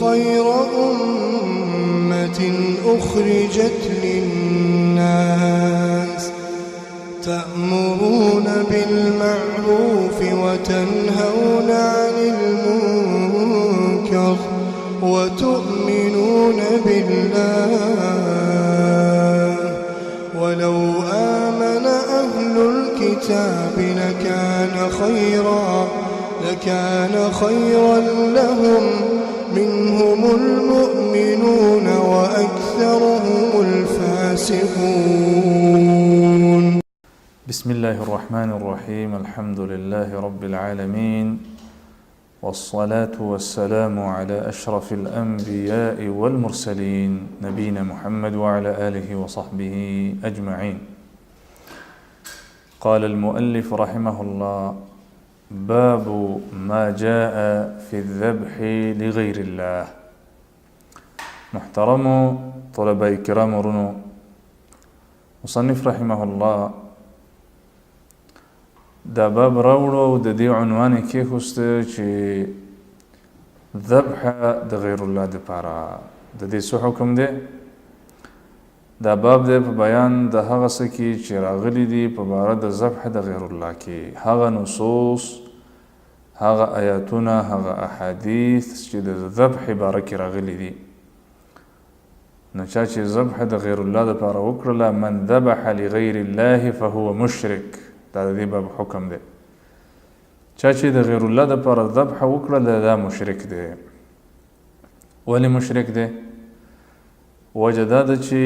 خير أمة أخرجت للناس تأمرون بالمعروف وتنهون عن المنكر وتؤمنون بالله ولو آمن أهل الكتاب لكان خيرا لهم منهم المؤمنون وأكثرهم الفاسقون. بسم الله الرحمن الرحيم. الحمد لله رب العالمين، والصلاة والسلام على أشرف الأنبياء والمرسلين نبينا محمد وعلى آله وصحبه أجمعين. قال المؤلف رحمه الله: باب ما جاء في الذبح لغير الله. محترم طلباء كرام رنو، مصنف رحمه الله دا باب راوړو د دې عنوان کې خوسته چې ذبح د غیر الله د پاره د دې څه حکم دی. دا باب دی په بیان د هغه څه کې چې راغلي دي په باره د ذبح د غیر الله کې، هغه نصوص، هغه آیاتونه، هغه احادیث چې د ذبح باره کې راغلي دي. نو چا چې ذبح د غیر الله د پاره وکړله، من ذبح لغیر الله فهو مشرک، دا د دې باب حکم دی. چا چې د غیر الله د پاره ذبح وکړله دا مشرک دی. ولې مشرک دی؟ وجه دا ده چې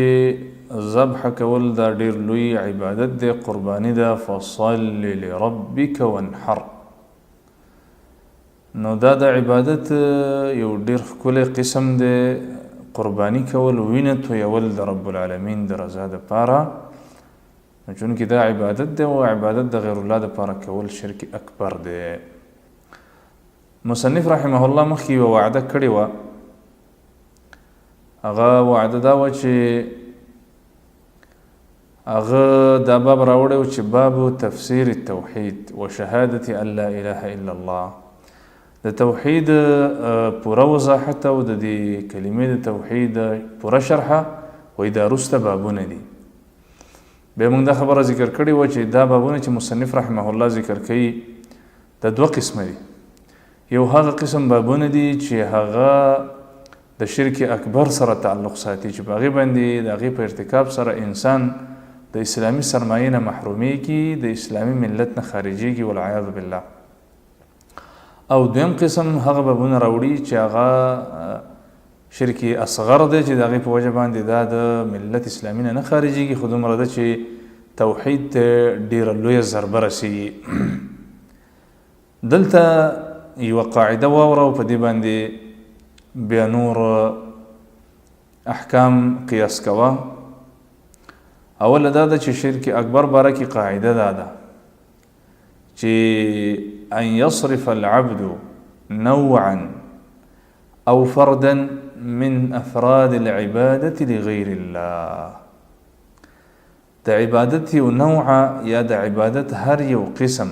ذبح کول دا ډیر لوی عبادت دی، قربانی ده. فصل لربک وانحر، نو دا د عبادت یو ډیر ښکلی قسم دی. قربانی کول، وینه تویول د رب العالمین د رضا دپاره، چونکې دا عبادت دی او عبادت د غیر الله دپاره کول شرک اکبر دی. مصنف رحمه الله مخکې یوه وعده کړې وه، هغه وعده دا وه چې هغه دا باب راوړی و چې باب تفسیر التوحید و شهادة ان لا اله الا الله، د توحید پوره وضاحت او د دې کلمې د توحید پوره شرحه وایي دا وروسته بابونه دي. بیا موږ دا خبره ذکر کړې وه چې دا بابونه چې مصنف رحمه الله ذکر کوي دا دوه قسمه دي. یو هغه قسم بابونه دي چې هغه د شرک اکبر سره تعلق ساتي، چې په هغې باندې د هغې په ارتکاب سره انسان د اسلامي سرمایې نه محرومیږي، د اسلامي ملت نه خارجیږي والعیاذ بالله. او دویم قسم هغه بابونه راوړي چې هغه شرک اصغر دی، چې د هغې په وجه باندې دا د ملت اسلامي نه خارجیږي، خو دومره ده چې توحید ته ډیره لویه ضربه رسیږي. دلته یوه قاعده واوره او په دې باندې بیا نور احکام قیاس کوه. اوله دا ده چې شرک اکبر باره کې قاعده دا ده چې ان يصرف العبد نوعا او فردا من افراد العبادة لغير الله. د عبادت یو نوعه یا د عبادت هر یو قسم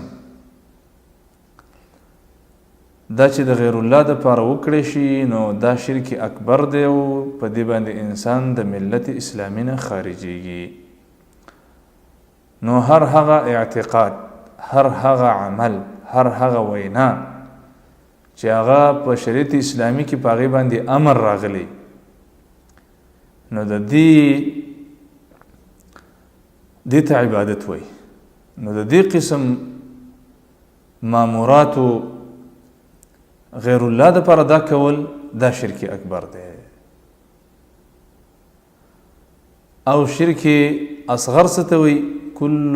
دا چې د غیر الله د پاره وکړی شي نو دا شرک اکبر دی او په دې باندې انسان د ملت اسلامي نه خارجیږي. نو هر هغه اعتقاد، هر هغه عمل، هر هغه وینا چې هغه په شریعت اسلامي کې په هغې باندې امر راغلی، نو د دې ته عبادت وایي. نو د دې قسم ماموراتو غیر الله دپاره دا کول دا شرک اکبر دی. او شرک اصغر څه ته وایي؟ كل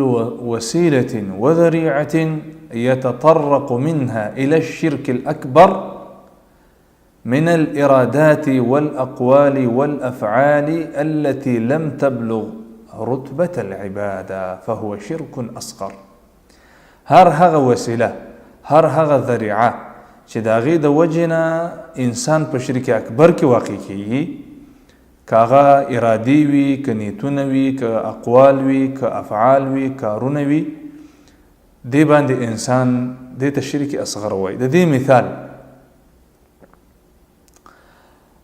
وسيلة وذريعة يتطرق منها إلى الشرك الأكبر من الإرادات والأقوال والأفعال التي لم تبلغ رتبة العبادة فهو شرك أصغر. هر هغه وسیله، هر هغه ذریعه چې د هغې د وجې نه انسان په شرک اکبر کې واقع کیږي، که هغه ارادي وي، که نیتونه وي، که اقوال وي، که افعال وي، کارونه وي، دې باندې انسان دې ته شرک اصغر وایي. د دې مثال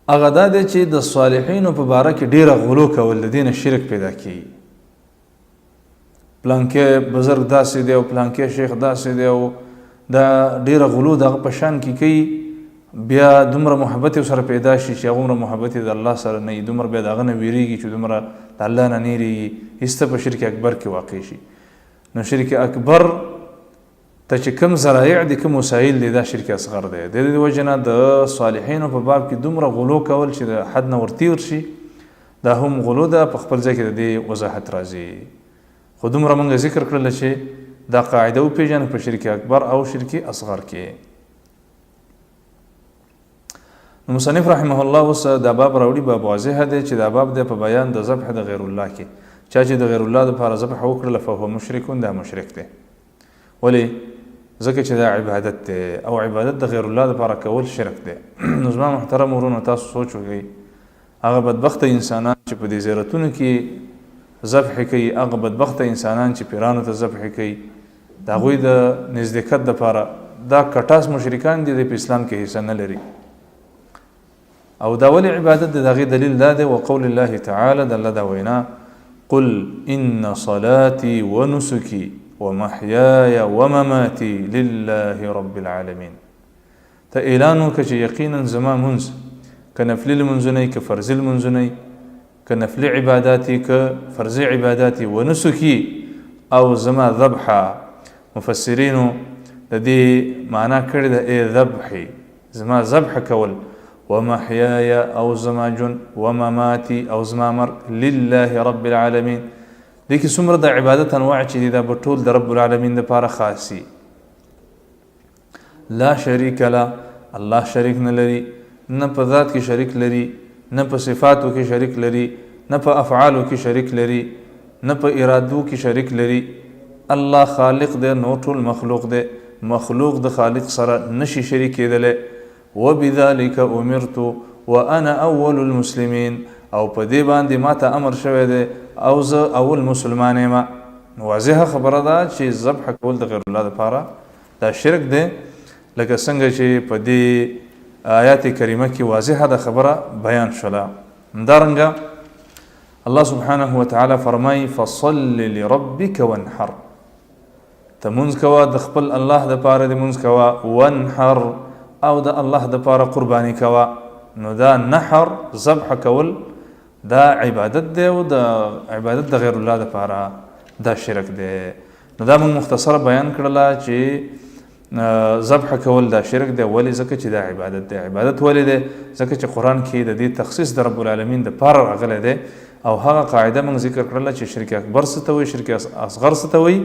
هغه دا دی چې د صالحینو په باره کې ډېره غلو کول د دې نه شرک پیدا کیږي. پلانکې بزرګ داسې دی او پلانکې شیخ داسې دی او دا ډېره غلو دغه په شان کې کوي، بیا دومره محبت سره پیدا شي چې هغومره محبت د الله سره نه وي، دومره بیا د هغه نه ویرېږي چې دومره د الله نه نه ویرېږي، هېڅ په شرک اکبر کې واقع شي. نو شرک اکبر ته چې کوم ذرایع دي، کوم وسایل دي، دا شرک اصغر دی. د دې وجې نه د صالحینو په باب کې دومره غلو کول چې د حد نه ورتېر شي، دا هم غلو ده. په خپل ځای کې د دې وضاحت راځي، خو دومره موږ ذکر کړله چې دا قاعده وپېژنو په شرک اکبر او شرک اصغر کې. نو مصنف رحمه الله اوس دا باب راوړي، باب واضح دی چې دا باب دی په بیان د ذبح د غیر الله کې. چا چې د غیر الله دپاره ذبح وکړله فهو مشرکون، دا مشرک دی. ولې؟ ځکه چې دا عبادت دی او عبادت د غیر الله دپاره کول شرک دی. نو زما محترم ورونو، تاسو سوچ وکړئ، هغه بدبخته انسانان چې په دې زیارتونو کې ذبح کوي، هغه بدبخته انسانان چې پیرانو ته ذبح کوي، د هغوی د نزدېکت دپاره دا کټاس مشرکان دي، د په اسلام کې حصه نه لري. او دا ولې عبادت دی؟ د هغې دلیل دا دی وقول الله تعالی، د الله دا وینا قل ان صلاتي ونسكي ومحياي ومماتي لله رب العالمين. ته اعلان وکړه چې یقینا زما منځ، که نفلي لمنځونه که فرضي لمنځونه، که نفلي عباداتي که فرضي عباداتي، ونسكي او زما ذبحه. مفسرینو د دې معنا کړې ده ای ذبحي، زما ذبح کول، ومحياي او زما جون، ومماتي او زما مرګ، لله رب العالمين. دې کې څومره د عبادت انواع چې دي، دا به ټول د رب العالمین دپاره خاصي. لا شریک له، الله شریک نه لري، نه په ذات کې شریک لري، نه په صفاتو کې شریک لري، نه په افعالو کې شریک لري، نه په ارادو کې شریک لري. الله خالق دی، نو ټول مخلوق دی، مخلوق د خالق سره نشي شریک کېدلی. وبذلك امرت وانا اول المسلمین، او په دې باندې ماته امر شوی دی او زه اول مسلمان یم. واضحه خبره ده چې ذبح کول د غیر الله دپاره دا شرک دی، لکه څنګه چې په دې آیات کریمه کې واضحه ده خبره بیان شوله. همدارنګه الله سبحانه وتعالی فرمایي فصل لربک وانحر، ته مونځ کوه د خپل الله دپاره دې مونځ کوه، وانحر او د الله دپاره قرباني کوه. نو دا نحر ذبح کول دا عبادت دی، او د عبادت د غیر الله دپاره دا شرک دی. نو دا موږ مختصره بیان کړله چې ذبح کول دا شرک دی. ولې؟ ځکه چې دا عبادت دی. عبادت ولې دی؟ ځکه چې قرآن کې د دې تخصیص د رب العالمین دپاره راغلی دی. او هغه قاعده موږ ذکر کړله چې شرک اکبر څه ته وایي، شرک اصغر څه ته وایي.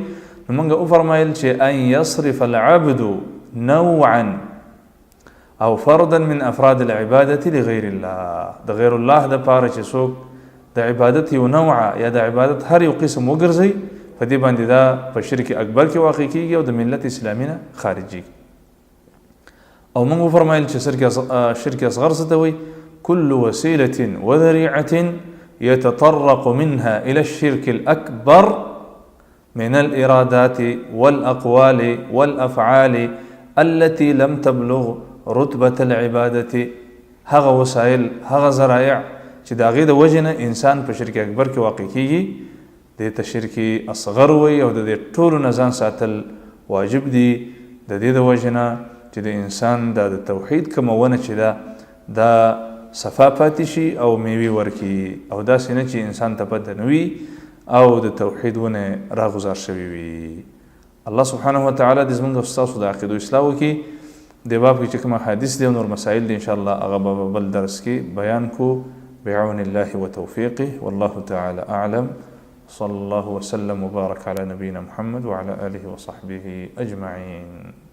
نو موږ وفرمایل چې ان یصرف العبد نوعا او فردا من افراد العبادة لغیر الله، د غیر الله دپاره چې څوک د عبادت یو نوعه یا د عبادت هر یو قسم وګرځي، په دې باندې دا په شرک اکبر کې واقع کیږي او د ملت اسلامي نه خارجي. او موږ وفرمایل چې شرک اصغر څه ته وایي؟ كل وسيلة وذريعة يتطرق منها إلى الشرك الأكبر من الإرادات والأقوال والأفعال التي لم تبلغ رتبة العبادة. هغه وسایل، هغه ذرایع چې د هغې د وجې نه انسان په شرک اکبر کې واقع کیږي، دې ته شرک اصغر وایي. او د دې ټولو نه ځان ساتل واجب دي، د دې د وجې نه چې د انسان د توحید کومه چې دا صفا پاتې شي او میوې ورکړي، او داسې نه چې انسان ته پته نه وي او د توحید ونه راغوزار شوي وي. الله سبحانه وتعالی دې زموږ او ستاسو د عقیدو اصلاح وکړي. د باب کې چې کوم حدیث دی او نور مسائل دي انشاءالله هغه به بل درس کې بیان کو بعون الله وتوفیقه. والله تعالی اعلم. صلى الله وسلم وبارك على نبينا محمد وعلى آله وصحبه أجمعين.